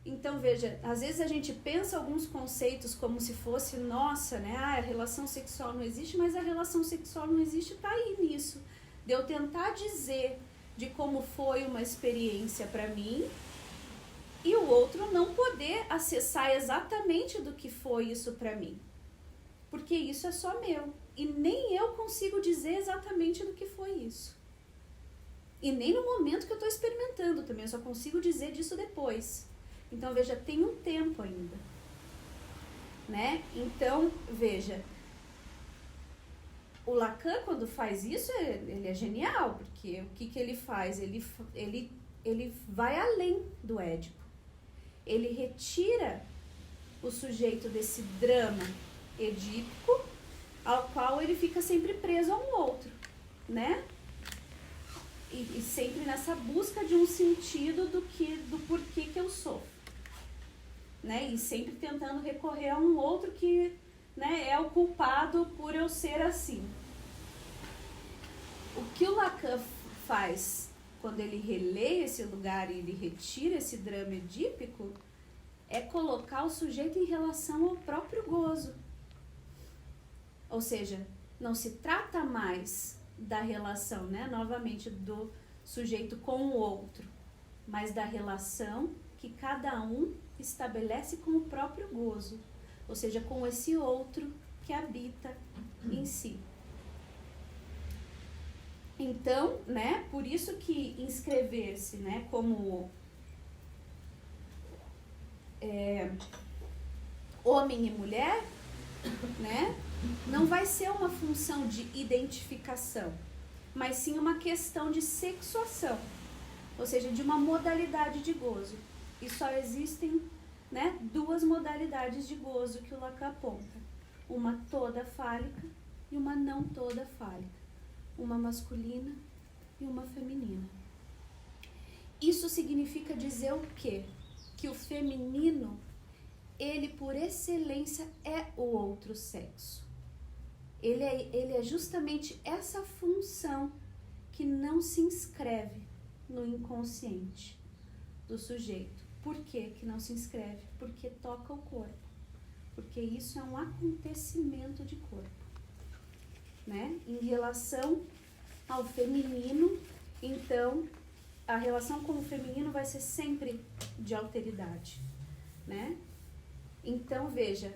Então, veja, às vezes a gente pensa alguns conceitos como se fosse, nossa, né, a relação sexual não existe, mas a relação sexual não existe, tá aí nisso. De eu tentar dizer de como foi uma experiência para mim e o outro não poder acessar exatamente do que foi isso para mim. Porque isso é só meu. E nem eu consigo dizer exatamente do que foi isso. E nem no momento que eu estou experimentando também, eu só consigo dizer disso depois. Então, veja, tem um tempo ainda, né? Então, veja, o Lacan, quando faz isso, ele é genial, porque o que ele faz? Ele vai além do Édipo. Ele retira o sujeito desse drama edípico, ao qual ele fica sempre preso a um outro, né? E sempre nessa busca de um sentido do porquê que eu sofro. Né? E sempre tentando recorrer a um outro que, né, é o culpado por eu ser assim. O que o Lacan faz quando ele relê esse lugar e ele retira esse drama edípico é colocar o sujeito em relação ao próprio gozo. Ou seja, não se trata mais da relação, né, novamente, do sujeito com o outro, mas da relação que cada um estabelece com o próprio gozo, ou seja, com esse outro que habita em si. Então, né, por isso que inscrever-se, né, como homem e mulher, né, não vai ser uma função de identificação, mas sim uma questão de sexuação, ou seja, de uma modalidade de gozo. E só existem, né, duas modalidades de gozo que o Lacan aponta. Uma toda fálica e uma não toda fálica. Uma masculina e uma feminina. Isso significa dizer o quê? Que o feminino, ele por excelência é o outro sexo. Ele é justamente essa função que não se inscreve no inconsciente do sujeito. Por que não se inscreve? Porque toca o corpo. Porque isso é um acontecimento de corpo. Né? Em relação ao feminino, então, a relação com o feminino vai ser sempre de alteridade. Né? Então, veja,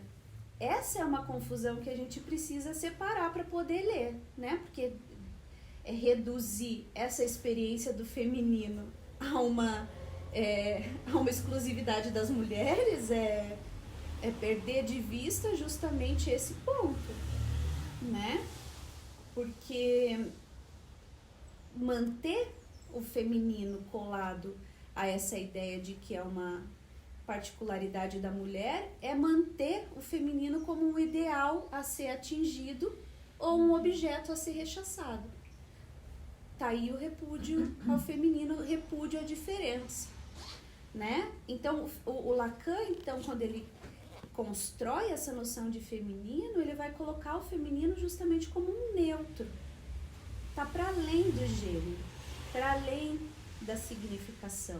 essa é uma confusão que a gente precisa separar para poder ler, né? Porque reduzir essa experiência do feminino a uma exclusividade das mulheres é perder de vista justamente esse ponto, né? Porque manter o feminino colado a essa ideia de que é uma particularidade da mulher é manter o feminino como um ideal a ser atingido ou um objeto a ser rechaçado. Tá aí o repúdio ao feminino, repúdio à diferença, né? Então, o Lacan, então, quando ele constrói essa noção de feminino, ele vai colocar o feminino justamente como um neutro. Tá para além do gênero, para além da significação.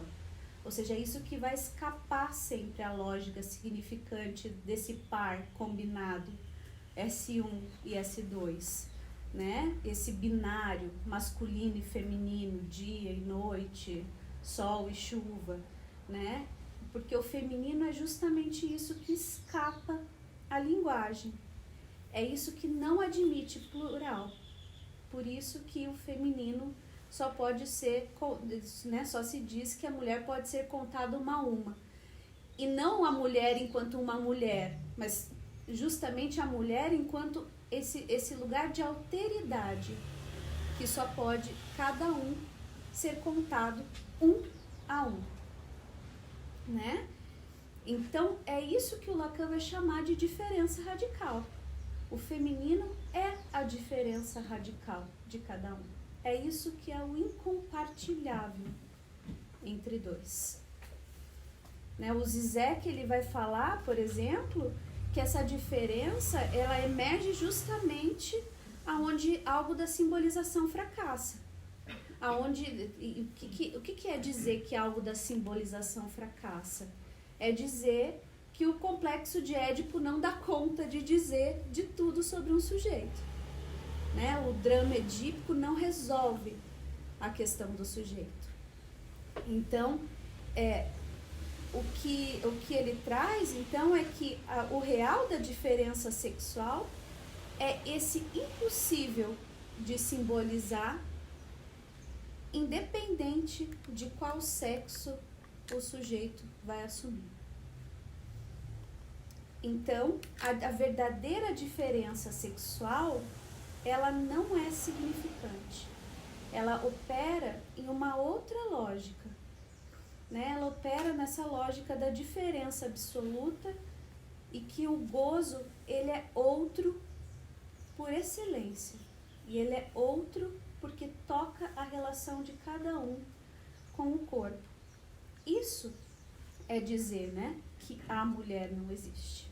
Ou seja, é isso que vai escapar sempre à lógica significante desse par combinado, S1 e S2, né? Esse binário masculino e feminino, dia e noite, sol e chuva, né? Porque o feminino é justamente isso que escapa à linguagem. É isso que não admite plural. Por isso que o feminino só pode ser, né, só se diz que a mulher pode ser contada uma a uma. E não a mulher enquanto uma mulher, mas justamente a mulher enquanto esse lugar de alteridade, que só pode cada um ser contado um a um. Né? Então, é isso que o Lacan vai chamar de diferença radical. O feminino é a diferença radical de cada um. É isso que é o incompartilhável entre dois. Né? O Zizek, ele vai falar, por exemplo, que essa diferença, ela emerge justamente aonde algo da simbolização fracassa. O que quer dizer que algo da simbolização fracassa? é dizer que o complexo de Édipo não dá conta de dizer de tudo sobre um sujeito, né? O drama edípico não resolve a questão do sujeito. Então, o que ele traz, então, é que o real da diferença sexual é esse impossível de simbolizar, independente de qual sexo o sujeito vai assumir. Então, a verdadeira diferença sexual, ela não é significante. Ela opera em uma outra lógica, né? Ela opera nessa lógica da diferença absoluta e que o gozo, ele é outro por excelência. E ele é outro porque toca a relação de cada um com o corpo. Isso é dizer, né, que a mulher não existe,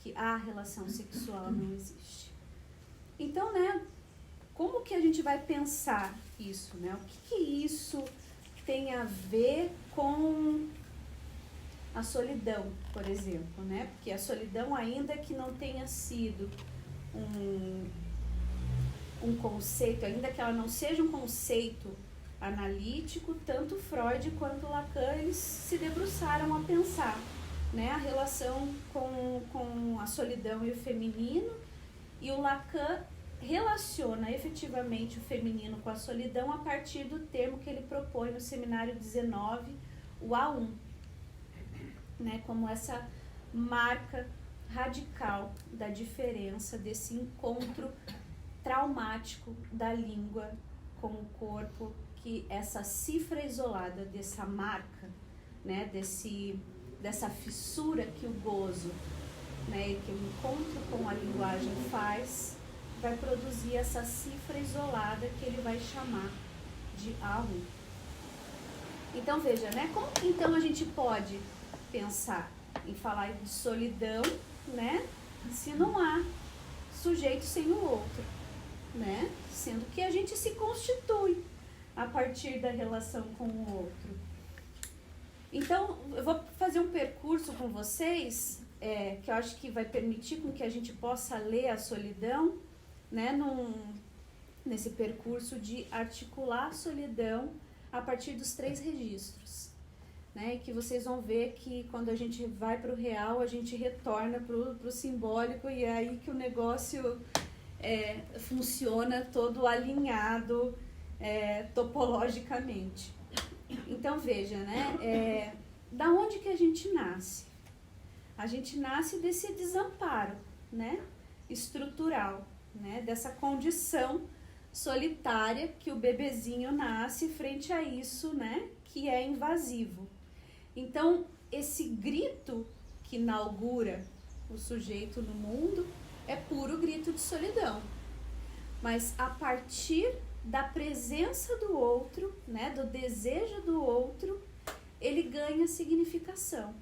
que a relação sexual não existe. Então, né, como que a gente vai pensar isso, né? O que isso tem a ver com a solidão, por exemplo, né? Porque a solidão, ainda que não tenha sido um conceito, ainda que ela não seja um conceito analítico, tanto Freud quanto Lacan, eles se debruçaram a pensar, né, a relação com a solidão e o feminino, e o Lacan relaciona efetivamente o feminino com a solidão a partir do termo que ele propõe no Seminário 19, o A1, né, como essa marca radical da diferença desse encontro traumático da língua com o corpo, que essa cifra isolada dessa marca, né, dessa fissura que o gozo, né, que o encontro com a linguagem faz, vai produzir essa cifra isolada que ele vai chamar de A1. Então veja, né, como que então a gente pode pensar em falar de solidão, né, se não há sujeito sem o outro, né, sendo que a gente se constitui a partir da relação com o outro. Então, eu vou fazer um percurso com vocês, que eu acho que vai permitir com que a gente possa ler a solidão, né, nesse percurso de articular a solidão a partir dos 3 registros, né, e que vocês vão ver que quando a gente vai para o real, a gente retorna para o simbólico, e é aí que o negócio funciona todo alinhado topologicamente. Então veja, né, da onde que a gente nasce? A gente nasce desse desamparo, né, estrutural, né, dessa condição solitária que o bebezinho nasce frente a isso, né, que é invasivo. Então, esse grito que inaugura o sujeito no mundo é puro grito de solidão. Mas a partir da presença do outro, né, do desejo do outro, ele ganha significação.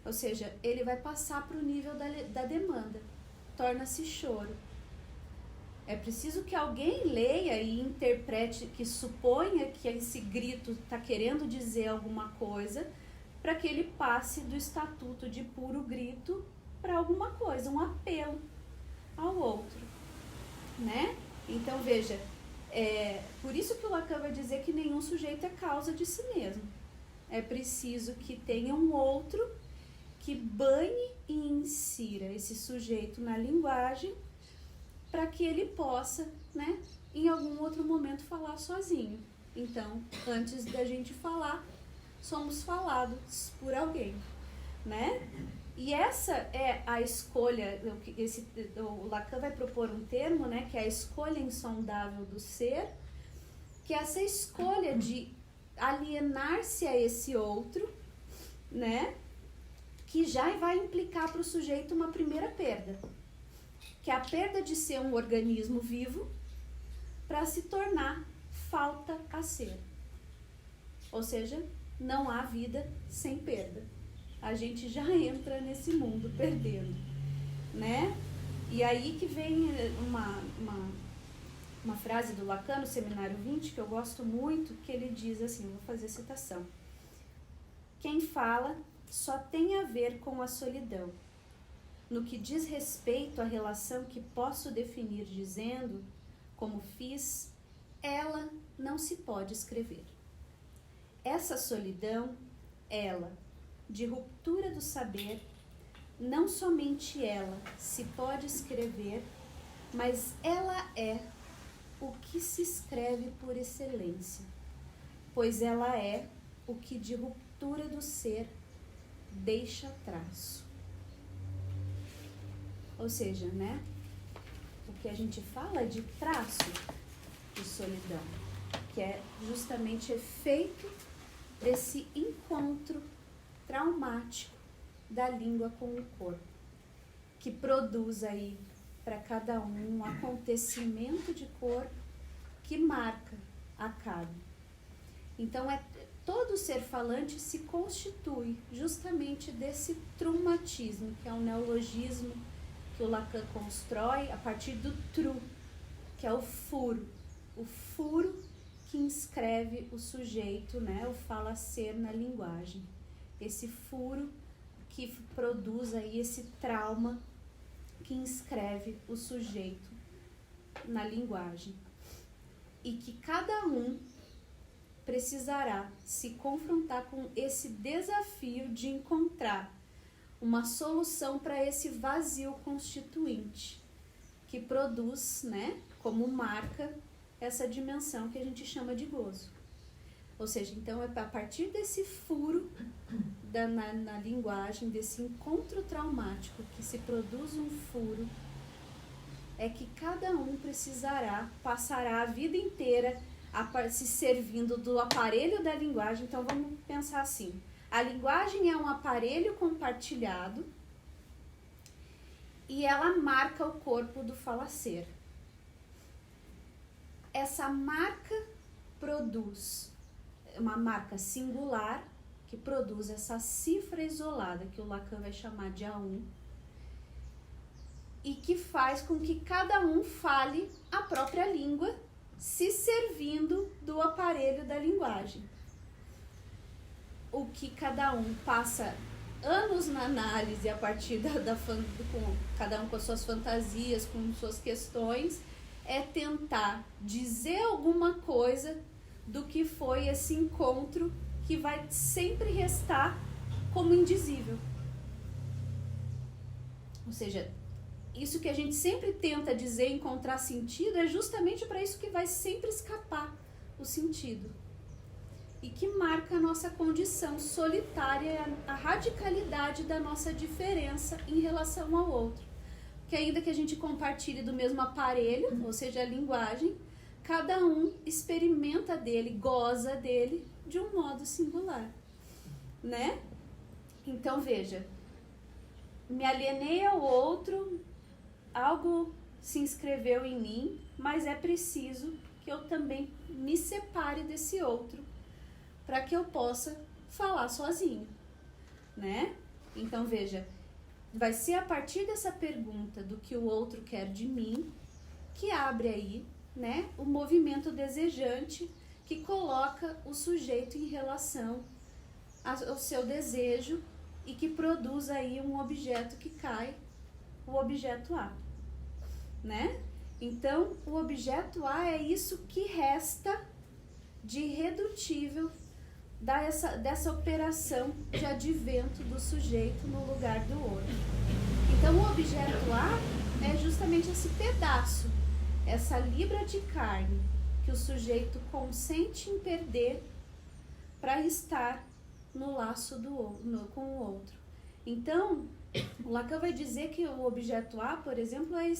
Ou seja, ele vai passar para o nível da demanda, torna-se choro. É preciso que alguém leia e interprete, que suponha que esse grito está querendo dizer alguma coisa, para que ele passe do estatuto de puro grito para alguma coisa, um apelo ao outro, né? Então veja, por isso que o Lacan vai dizer que nenhum sujeito é causa de si mesmo. É preciso que tenha um outro que banhe e insira esse sujeito na linguagem para que ele possa, né, em algum outro momento falar sozinho. Então, antes da gente falar, somos falados por alguém, né? E essa é a escolha, o Lacan vai propor um termo, né, que é a escolha insondável do ser, que é essa escolha de alienar-se a esse outro, né, que já vai implicar para o sujeito uma primeira perda, que é a perda de ser um organismo vivo para se tornar falta a ser. Ou seja, não há vida sem perda. A gente já entra nesse mundo perdendo, né? E aí que vem uma frase do Lacan no Seminário 20, que eu gosto muito, que ele diz assim, vou fazer citação: quem fala só tem a ver com a solidão. No que diz respeito à relação que posso definir dizendo, como fiz, ela não se pode escrever. Essa solidão, ela, de ruptura do saber, não somente ela se pode escrever, mas ela é o que se escreve por excelência, pois ela é o que de ruptura do ser deixa traço. Ou seja, né? O que a gente fala é de traço de solidão, que é justamente efeito desse encontro traumático da língua com o corpo, que produz aí para cada um acontecimento de corpo que marca a cada. Então, todo ser falante se constitui justamente desse traumatismo, que é um neologismo que o Lacan constrói a partir do tru, que é o furo que inscreve o sujeito, né, o fala-ser na linguagem. Esse furo que produz aí esse trauma que inscreve o sujeito na linguagem. E que cada um precisará se confrontar com esse desafio de encontrar uma solução para esse vazio constituinte, que produz, né, como marca, essa dimensão que a gente chama de gozo. Ou seja, então é a partir desse furo na linguagem, desse encontro traumático que se produz um furo, é que cada um passará a vida inteira se servindo do aparelho da linguagem. Então vamos pensar assim, a linguagem é um aparelho compartilhado e ela marca o corpo do falacer. Essa marca produz uma marca singular, que produz essa cifra isolada, que o Lacan vai chamar de A1, e que faz com que cada um fale a própria língua, se servindo do aparelho da linguagem. O que cada um passa anos na análise a partir com cada um com as suas fantasias, com suas questões, é tentar dizer alguma coisa do que foi esse encontro que vai sempre restar como indizível. Ou seja, isso que a gente sempre tenta dizer, encontrar sentido, é justamente para isso que vai sempre escapar o sentido. E que marca a nossa condição solitária, a radicalidade da nossa diferença em relação ao outro. Que ainda que a gente compartilhe do mesmo aparelho, ou seja, a linguagem, cada um experimenta dele, goza dele de um modo singular, né? Então, veja, me alienei ao outro, algo se inscreveu em mim, mas é preciso que eu também me separe desse outro para que eu possa falar sozinho, né? Então, veja, vai ser a partir dessa pergunta do que o outro quer de mim que abre aí, né, o movimento desejante que coloca o sujeito em relação ao seu desejo e que produz aí um objeto que cai, o objeto A, né? Então, o objeto A é isso que resta de irredutível dessa operação de advento do sujeito no lugar do outro. Então, o objeto A é justamente esse pedaço, essa libra de carne que o sujeito consente em perder para estar no laço com o outro. Então, o Lacan vai dizer que o objeto A, por exemplo, é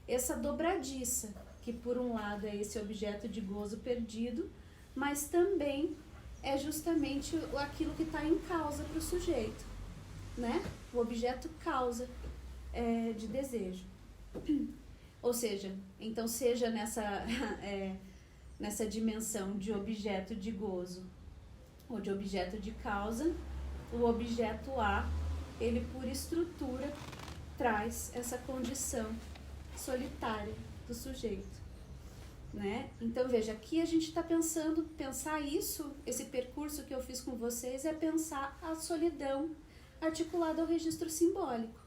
essa dobradiça, que por um lado é esse objeto de gozo perdido, mas também é justamente aquilo que está em causa para o sujeito, né? O objeto causa de desejo. Ou seja, então seja nessa dimensão de objeto de gozo ou de objeto de causa, o objeto A, ele por estrutura traz essa condição solitária do sujeito, né? Então, veja, aqui a gente está pensar isso, esse percurso que eu fiz com vocês é pensar a solidão articulada ao registro simbólico,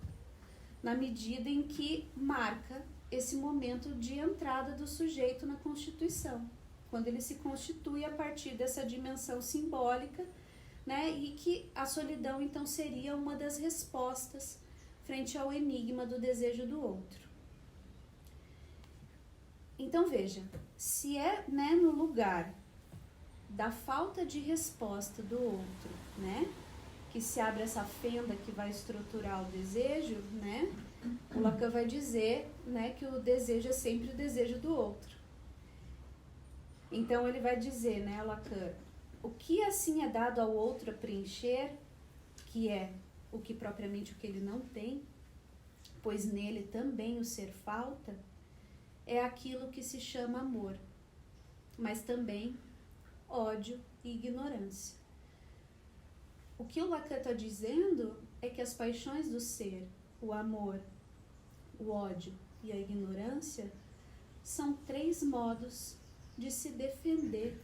na medida em que marca esse momento de entrada do sujeito na Constituição, quando ele se constitui a partir dessa dimensão simbólica, né? E que a solidão, então, seria uma das respostas frente ao enigma do desejo do outro. Então, veja, se é, né, no lugar da falta de resposta do outro, né, que se abre essa fenda que vai estruturar o desejo, né, o Lacan vai dizer, né, que o desejo é sempre o desejo do outro. Então, ele vai dizer, né, Lacan, o que assim é dado ao outro a preencher, que é o que propriamente o que ele não tem, pois nele também o ser falta, é aquilo que se chama amor, mas também ódio e ignorância. O que o Lacan está dizendo é que as paixões do ser, o amor, o ódio e a ignorância, são 3 modos de se defender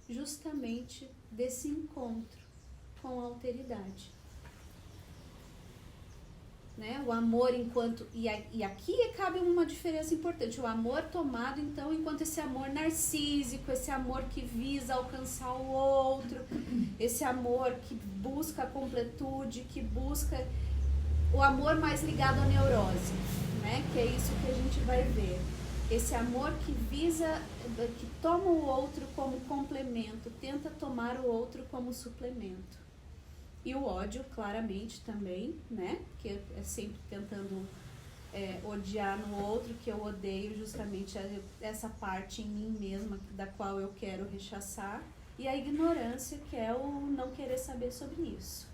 justamente desse encontro com a alteridade. Né? O amor enquanto... E aqui cabe uma diferença importante. O amor tomado, então, enquanto esse amor narcísico, esse amor que visa alcançar o outro, esse amor que busca a completude, que busca o amor mais ligado à neurose, né? Que é isso que a gente vai ver. Esse amor que visa, que toma o outro como complemento, tenta tomar o outro como suplemento. E o ódio, claramente, também, né? Que é sempre tentando odiar no outro, que eu odeio justamente essa parte em mim mesma da qual eu quero rechaçar. E a ignorância, que é o não querer saber sobre isso.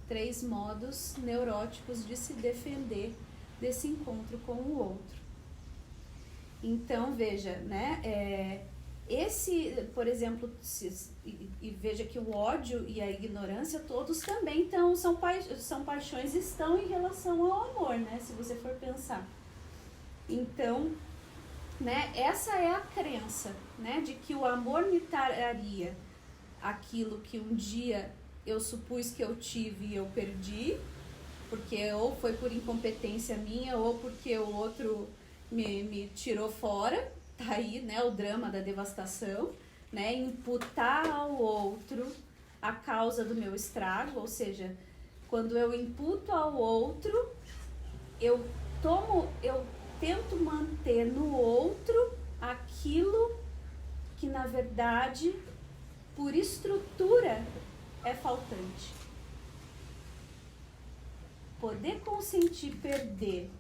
3 modos neuróticos de se defender desse encontro com o outro. Então, veja, né? Por exemplo, e veja que o ódio e a ignorância todos também são paixões, estão em relação ao amor, né? Se você for pensar. Então, né? Essa é a crença, né? De que o amor me traria aquilo que um dia eu supus que eu tive e eu perdi, porque ou foi por incompetência minha ou porque o outro me tirou fora. Tá aí, né, o drama da devastação, né, imputar ao outro a causa do meu estrago, ou seja, quando eu imputo ao outro, eu tento manter no outro aquilo que, na verdade, por estrutura, é faltante. Poder consentir perder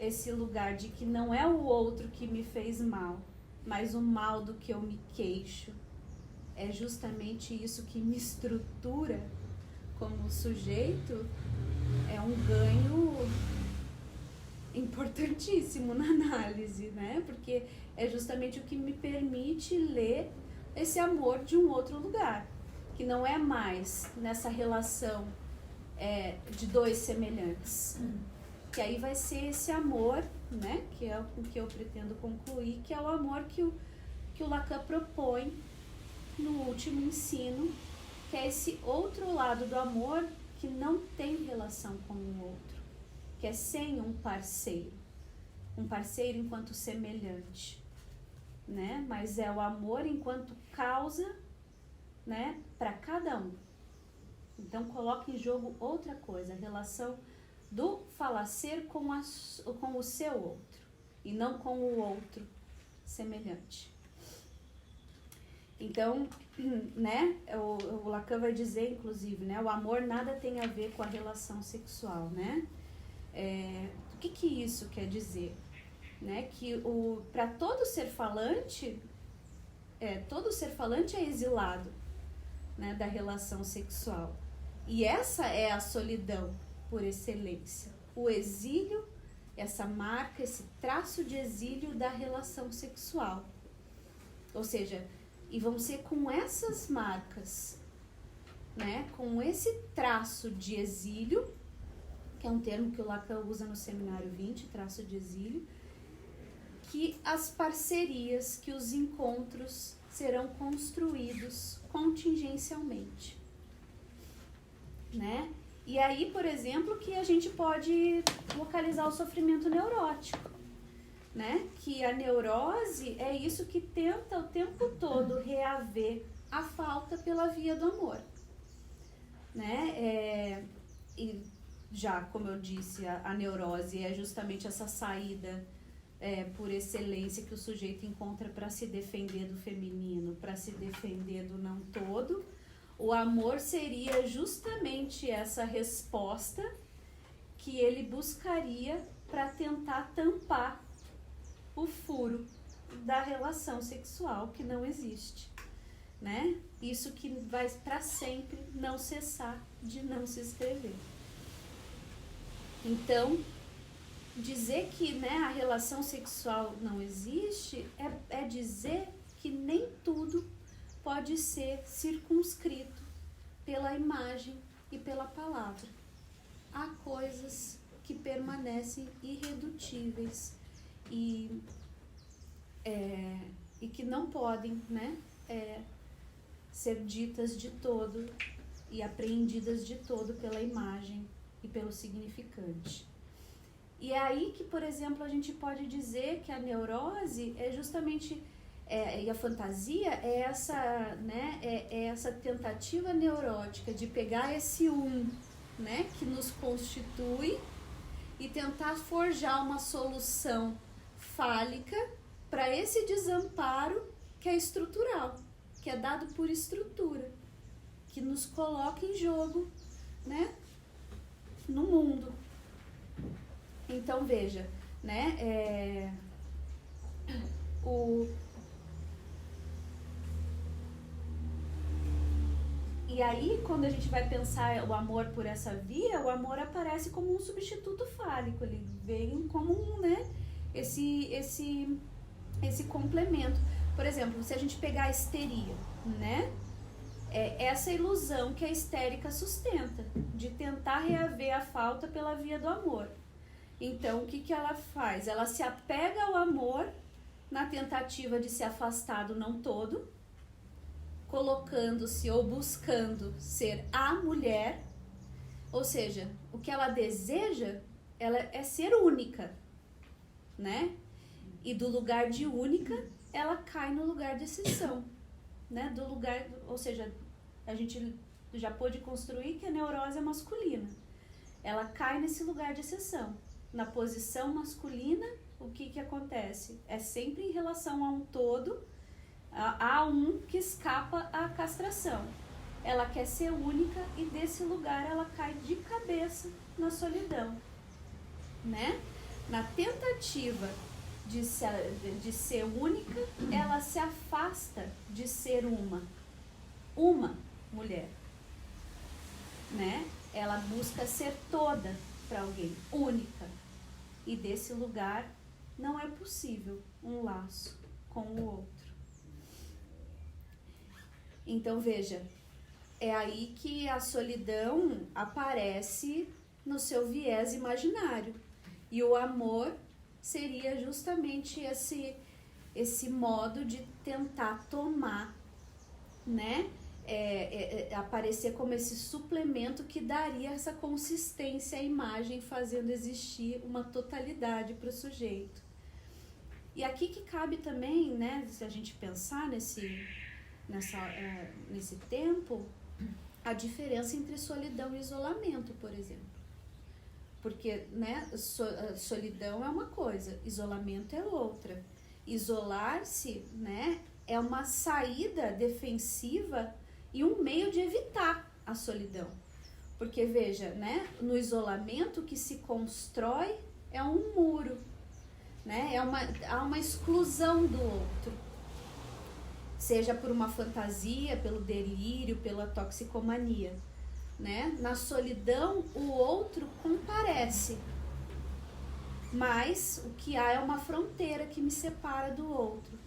esse lugar de que não é o outro que me fez mal, mas o mal do que eu me queixo, é justamente isso que me estrutura como sujeito, é um ganho importantíssimo na análise, né? Porque é justamente o que me permite ler esse amor de um outro lugar, que não é mais nessa relação de 2 semelhantes. Que aí vai ser esse amor, né, que é o que eu pretendo concluir, que é o amor que o Lacan propõe no último ensino, que é esse outro lado do amor que não tem relação com o outro, que é sem um parceiro enquanto semelhante, né, mas é o amor enquanto causa, né, para cada um. Então coloca em jogo outra coisa, a relação do falacer com o seu outro, e não com o outro semelhante. Então, né, o Lacan vai dizer, inclusive, né, o amor nada tem a ver com a relação sexual, né? O que isso quer dizer? Né, que para todo ser falante é exilado, né, da relação sexual. E essa é a solidão por excelência, o exílio, essa marca, esse traço de exílio da relação sexual. Ou seja, e vão ser com essas marcas, né, com esse traço de exílio, que é um termo que o Lacan usa no Seminário 20, traço de exílio, que as parcerias, que os encontros serão construídos contingencialmente, né? E aí, por exemplo, que a gente pode localizar o sofrimento neurótico, né? Que a neurose é isso que tenta o tempo todo reaver a falta pela via do amor, né? E já, como eu disse, a neurose é justamente essa saída por excelência que o sujeito encontra para se defender do feminino, para se defender do não todo. O amor seria justamente essa resposta que ele buscaria para tentar tampar o furo da relação sexual que não existe, né? Isso que vai para sempre não cessar de não se escrever. Então, dizer que, né, a relação sexual não existe é dizer que nem tudo pode ser circunscrito pela imagem e pela palavra. Há coisas que permanecem irredutíveis e que não podem, né, ser ditas de todo e apreendidas de todo pela imagem e pelo significante. E é aí que, por exemplo, a gente pode dizer que a neurose é justamente, e a fantasia é essa, né, essa tentativa neurótica de pegar esse né, que nos constitui e tentar forjar uma solução fálica para esse desamparo que é estrutural, que é dado por estrutura, que nos coloca em jogo, né, no mundo. Então, veja, né, E aí, quando a gente vai pensar o amor por essa via, o amor aparece como um substituto fálico, ele vem como esse complemento. Por exemplo, se a gente pegar a histeria, né? Essa ilusão que a histérica sustenta, de tentar reaver a falta pela via do amor. Então, o que ela faz? Ela se apega ao amor na tentativa de se afastar do não todo, colocando-se ou buscando ser a mulher, ou seja, o que ela deseja, ela é ser única, né? E do lugar de única, ela cai no lugar de exceção, né? Ou seja, a gente já pôde construir que a neurose é masculina. Ela cai nesse lugar de exceção. Na posição masculina, o que acontece? É sempre em relação a um todo, há um que escapa à castração. Ela quer ser única e desse lugar ela cai de cabeça na solidão, né? Na tentativa de ser única, ela se afasta de ser uma mulher, né? Ela busca ser toda para alguém, única. E desse lugar não é possível um laço com o outro. Então, veja, é aí que a solidão aparece no seu viés imaginário. E o amor seria justamente esse modo de tentar tomar, né? Aparecer como esse suplemento que daria essa consistência à imagem, fazendo existir uma totalidade para o sujeito. E aqui que cabe também, né, se a gente pensar nesse tempo, a diferença entre solidão e isolamento, por exemplo. Porque, né, solidão é uma coisa, isolamento é outra. Isolar-se, né, é uma saída defensiva e um meio de evitar a solidão. Porque, veja, né, no isolamento que se constrói é um muro, né, há uma exclusão do outro. Seja por uma fantasia, pelo delírio, pela toxicomania, né? Na solidão, o outro comparece, mas o que há é uma fronteira que me separa do outro.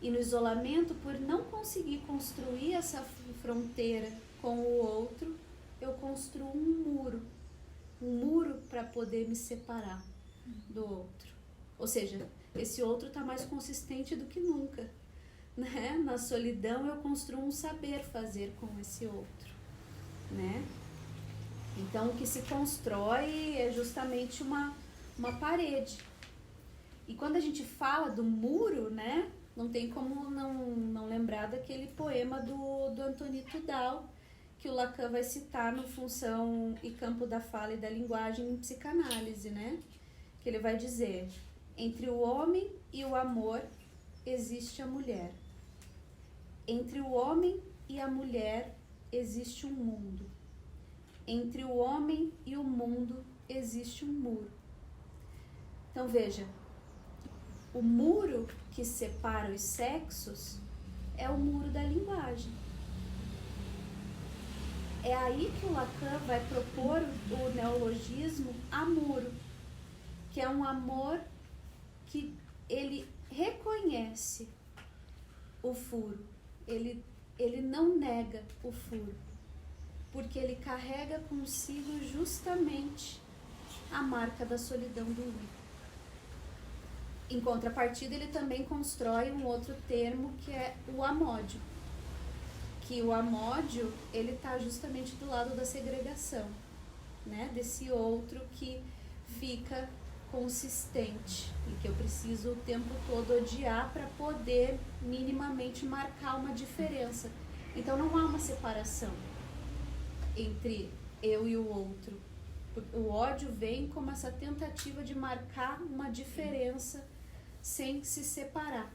E no isolamento, por não conseguir construir essa fronteira com o outro, eu construo um muro para poder me separar do outro. Ou seja, esse outro está mais consistente do que nunca, né? Na solidão eu construo um saber fazer com esse outro, né? Então o que se constrói é justamente uma parede. E quando a gente fala do muro, né, não tem como não lembrar daquele poema do Antonito Dal, que o Lacan vai citar no Função e Campo da Fala e da Linguagem em Psicanálise, né? Que ele vai dizer: entre o homem e o amor existe a mulher. Entre o homem e a mulher existe um mundo. Entre o homem e o mundo existe um muro. Então veja, o muro que separa os sexos é o muro da linguagem. É aí que o Lacan vai propor o neologismo amuro, que é um amor que ele reconhece o furo, ele não nega o furo, porque ele carrega consigo justamente a marca da solidão do único. Em contrapartida, ele também constrói um outro termo que é o amódio, que o amódio, ele está justamente do lado da segregação, né? Desse outro que fica consistente e que eu preciso o tempo todo odiar para poder minimamente marcar uma diferença. Então não há uma separação entre eu e o outro. O ódio vem como essa tentativa de marcar uma diferença sem se separar.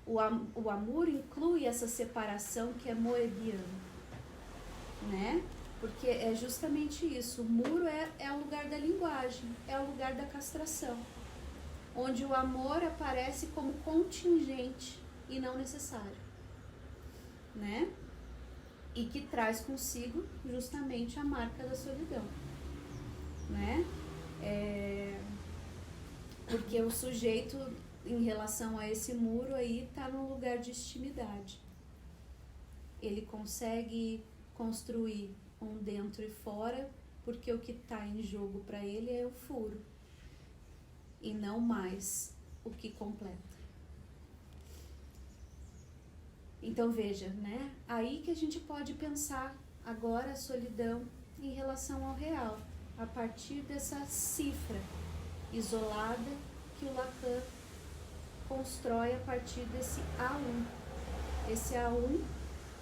O amor inclui essa separação que é moebiana, né? Porque é justamente isso. O muro é o lugar da linguagem, é o lugar da castração, onde o amor aparece como contingente e não necessário, né? E que traz consigo justamente a marca da solidão, né? Porque o sujeito, em relação a esse muro aí, está num lugar de intimidade. Ele consegue construir um dentro e fora, porque o que está em jogo para ele é o furo, e não mais o que completa. Então veja, né? Aí que a gente pode pensar agora a solidão em relação ao real, a partir dessa cifra isolada que o Lacan constrói a partir desse A1. Esse A1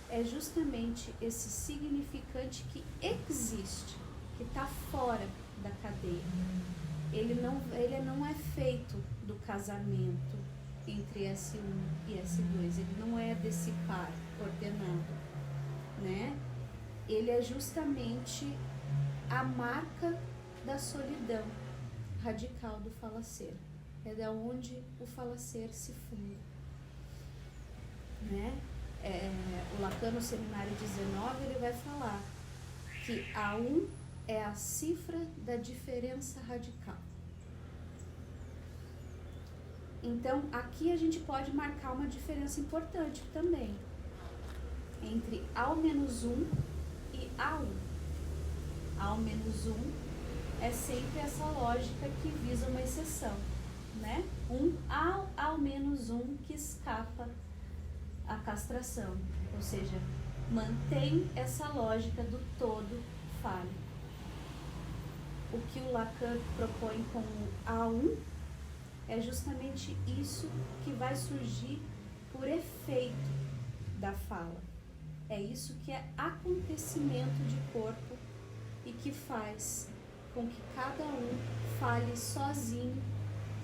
é justamente esse significante que existe, que está fora da cadeia. Ele não é feito do casamento entre S1 e S2, ele não é desse par ordenado, né? Ele é justamente a marca da solidão radical do falacer. É da onde o falacer se funda, né? O Lacan, no Seminário 19, ele vai falar que A1 é a cifra da diferença radical. Então, aqui a gente pode marcar uma diferença importante também entre A-1 e A1. A-1 é sempre essa lógica que visa uma exceção, né? A-1 que escapa à castração, ou seja, mantém essa lógica do todo fálico. O que o Lacan propõe com o A1 é justamente isso que vai surgir por efeito da fala. É isso que é acontecimento de corpo e que faz com que cada um fale sozinho,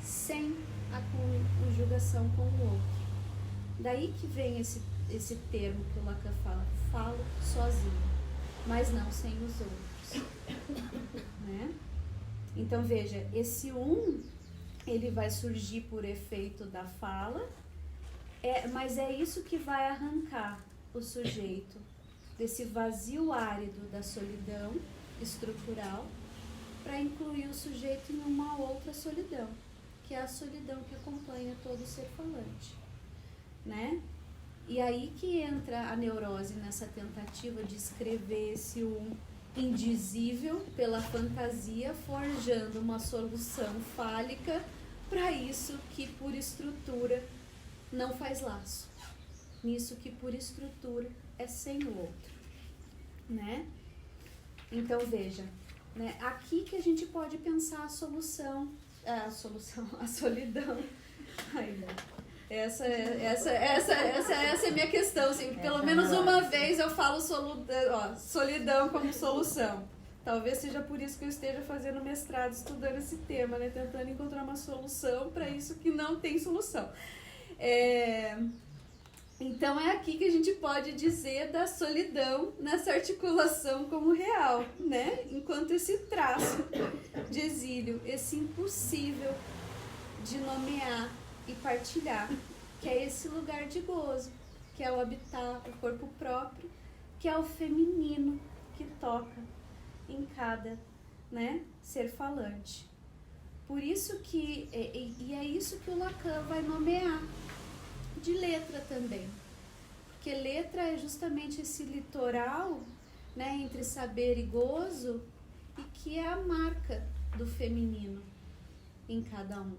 sem a conjugação com o outro. Daí que vem esse termo que o Lacan fala, falo sozinho, mas não sem os outros, né? Então veja, esse ele vai surgir por efeito da fala, mas é isso que vai arrancar o sujeito desse vazio árido da solidão estrutural para incluir o sujeito em uma outra solidão, que é a solidão que acompanha todo ser falante, né? E aí que entra a neurose nessa tentativa de escrever esse indizível pela fantasia, forjando uma solução fálica para isso que por estrutura não faz laço. Nisso que por estrutura é sem o outro, né? Então veja, né? Aqui que a gente pode pensar a solidão. Ai, essa é a minha questão, assim, pelo menos uma vez eu falo solidão como solução. Talvez seja por isso que eu esteja fazendo mestrado, estudando esse tema, né? Tentando encontrar uma solução para isso que não tem solução. Então é aqui que a gente pode dizer da solidão nessa articulação como real, né? Enquanto esse traço de exílio, esse impossível de nomear e partilhar, que é esse lugar de gozo, que é o habitar, o corpo próprio, que é o feminino que toca em cada, né, ser falante. Por isso que, e é isso que o Lacan vai nomear, de letra também, porque letra é justamente esse litoral, né, entre saber e gozo, e que é a marca do feminino em cada um,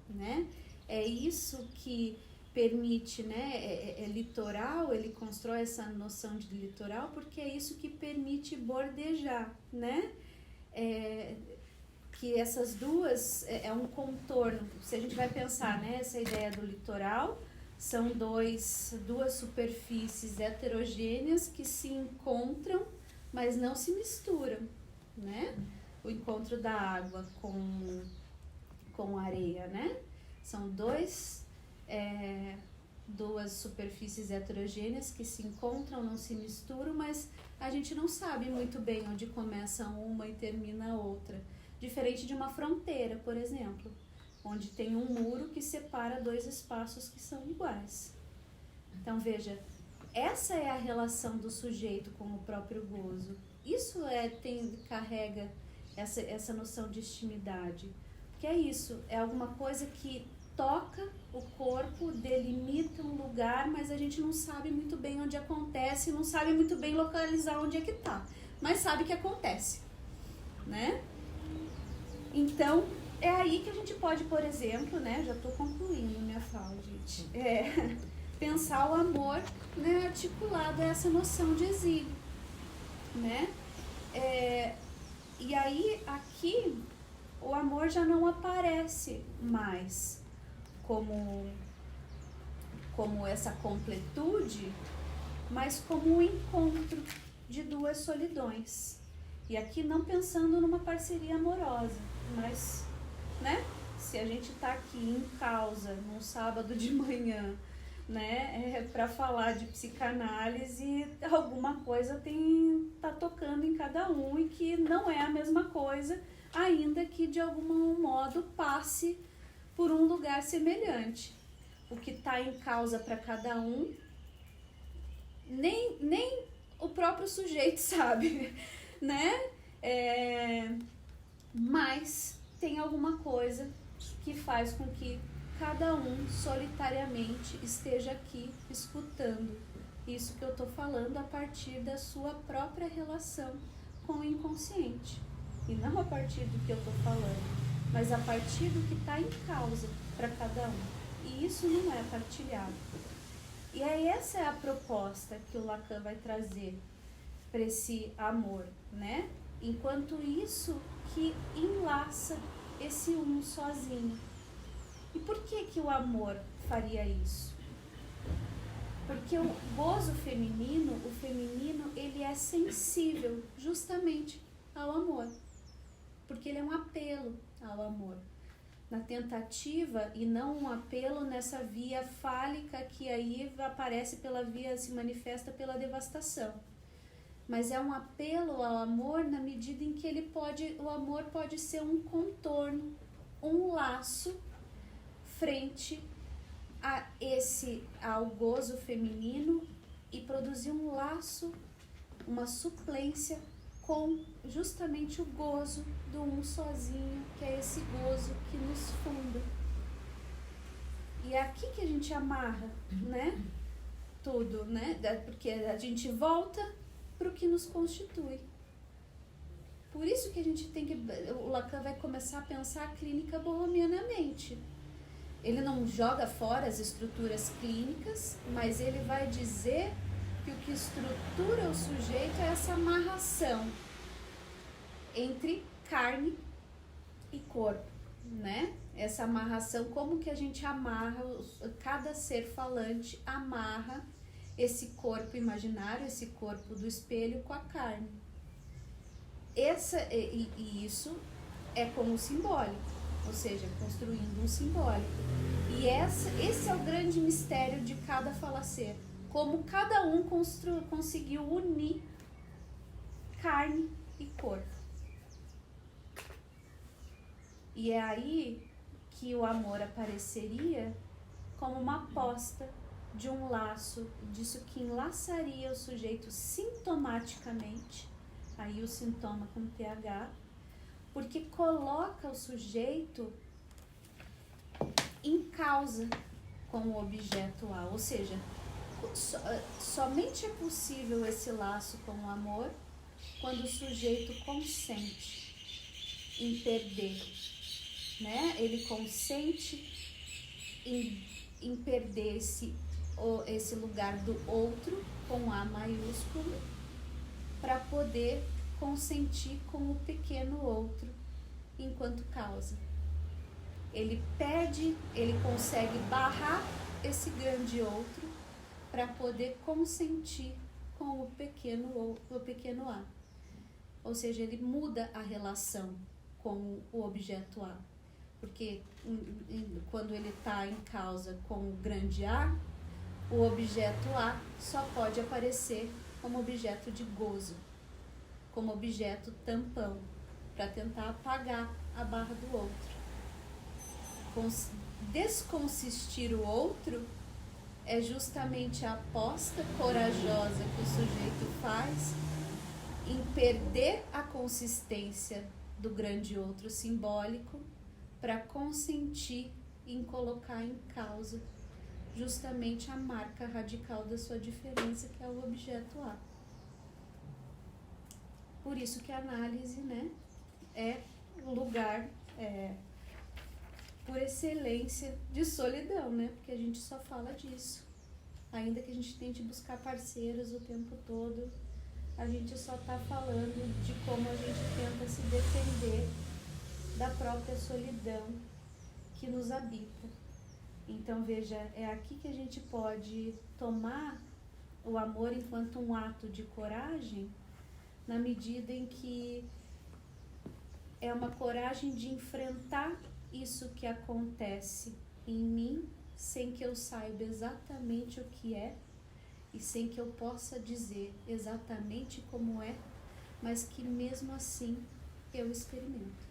né? É isso que permite, né, litoral, ele constrói essa noção de litoral porque é isso que permite bordejar, né? Que essas duas é um contorno. Se a gente vai pensar, né, essa ideia do litoral, são duas superfícies heterogêneas que se encontram, mas não se misturam, né? O encontro da água com a areia, né? São duas superfícies heterogêneas que se encontram, não se misturam, mas a gente não sabe muito bem onde começa uma e termina a outra. Diferente de uma fronteira, por exemplo, onde tem um muro que separa dois espaços que são iguais. Então, veja, essa é a relação do sujeito com o próprio gozo. Isso carrega essa noção de intimidade. Porque é isso, é alguma coisa que toca o corpo, delimita um lugar, mas a gente não sabe muito bem onde acontece, não sabe muito bem localizar onde é que tá, mas sabe que acontece, né? Então, é aí que a gente pode, por exemplo, né, já estou concluindo minha fala, gente, pensar o amor, né, articulado a essa noção de exílio, né? E aí, aqui, o amor já não aparece mais como essa completude, mas como um encontro de duas solidões. E aqui não pensando numa parceria amorosa, mas, né, se a gente está aqui em causa, num sábado de manhã, né, para falar de psicanálise, alguma coisa tá tocando em cada um e que não é a mesma coisa, ainda que de algum modo passe por um lugar semelhante. O que está em causa para cada um, nem o próprio sujeito sabe, né? Mas tem alguma coisa que faz com que cada um solitariamente esteja aqui escutando isso que eu estou falando a partir da sua própria relação com o inconsciente. E não a partir do que eu estou falando, mas a partir do que está em causa para cada um. E isso não é partilhado. E aí essa é a proposta que o Lacan vai trazer para esse amor, né? Enquanto isso que enlaça esse um sozinho. E por que o amor faria isso? Porque o gozo feminino, o feminino, ele é sensível justamente ao amor. Porque ele é um apelo ao amor. Na tentativa, e não um apelo nessa via fálica que aí aparece pela via, se manifesta pela devastação. Mas é um apelo ao amor na medida em que o amor pode ser um contorno, um laço frente ao gozo feminino e produzir um laço, uma suplência com justamente o gozo do um sozinho, que é esse gozo que nos funda. E é aqui que a gente amarra, né? Tudo, né? Porque a gente volta para o que nos constitui. Por isso que a gente tem que... O Lacan vai começar a pensar a clínica borromianamente. Ele não joga fora as estruturas clínicas, mas ele vai dizer que o que estrutura o sujeito é essa amarração entre carne e corpo, né? Essa amarração, como que a gente amarra, cada ser falante amarra esse corpo imaginário, esse corpo do espelho com a carne. E isso é como simbólico, ou seja, construindo um simbólico. E esse é o grande mistério de cada falacer, como cada um conseguiu unir carne e corpo. E é aí que o amor apareceria como uma aposta de um laço, disso que enlaçaria o sujeito sintomaticamente, aí o sintoma com TH, porque coloca o sujeito em causa com o objeto A, ou seja, somente é possível esse laço com o amor quando o sujeito consente em perder, né? Ele consente em perder esse lugar do outro com A maiúsculo para poder consentir com o pequeno outro enquanto causa. Ele pede, ele consegue barrar esse grande outro para poder consentir com o pequeno A. Ou seja, ele muda a relação com o objeto A. Porque quando ele está em causa com o grande A, o objeto A só pode aparecer como objeto de gozo, como objeto tampão, para tentar apagar a barra do outro. Desconsistir o outro é justamente a aposta corajosa que o sujeito faz em perder a consistência do grande outro simbólico para consentir em colocar em causa justamente a marca radical da sua diferença, que é o objeto A. Por isso que a análise, né, é o lugar por excelência de solidão, né, porque a gente só fala disso. Ainda que a gente tente buscar parceiros o tempo todo, a gente só está falando de como a gente tenta se defender da própria solidão que nos habita. Então, veja, é aqui que a gente pode tomar o amor enquanto um ato de coragem, na medida em que é uma coragem de enfrentar isso que acontece em mim, sem que eu saiba exatamente o que é e sem que eu possa dizer exatamente como é, mas que mesmo assim eu experimento.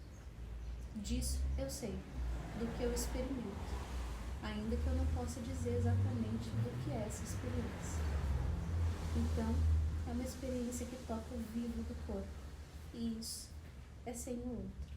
Disso eu sei, do que eu experimento, ainda que eu não possa dizer exatamente do que é essa experiência. Então, é uma experiência que toca o vivo do corpo, e isso é sem o outro.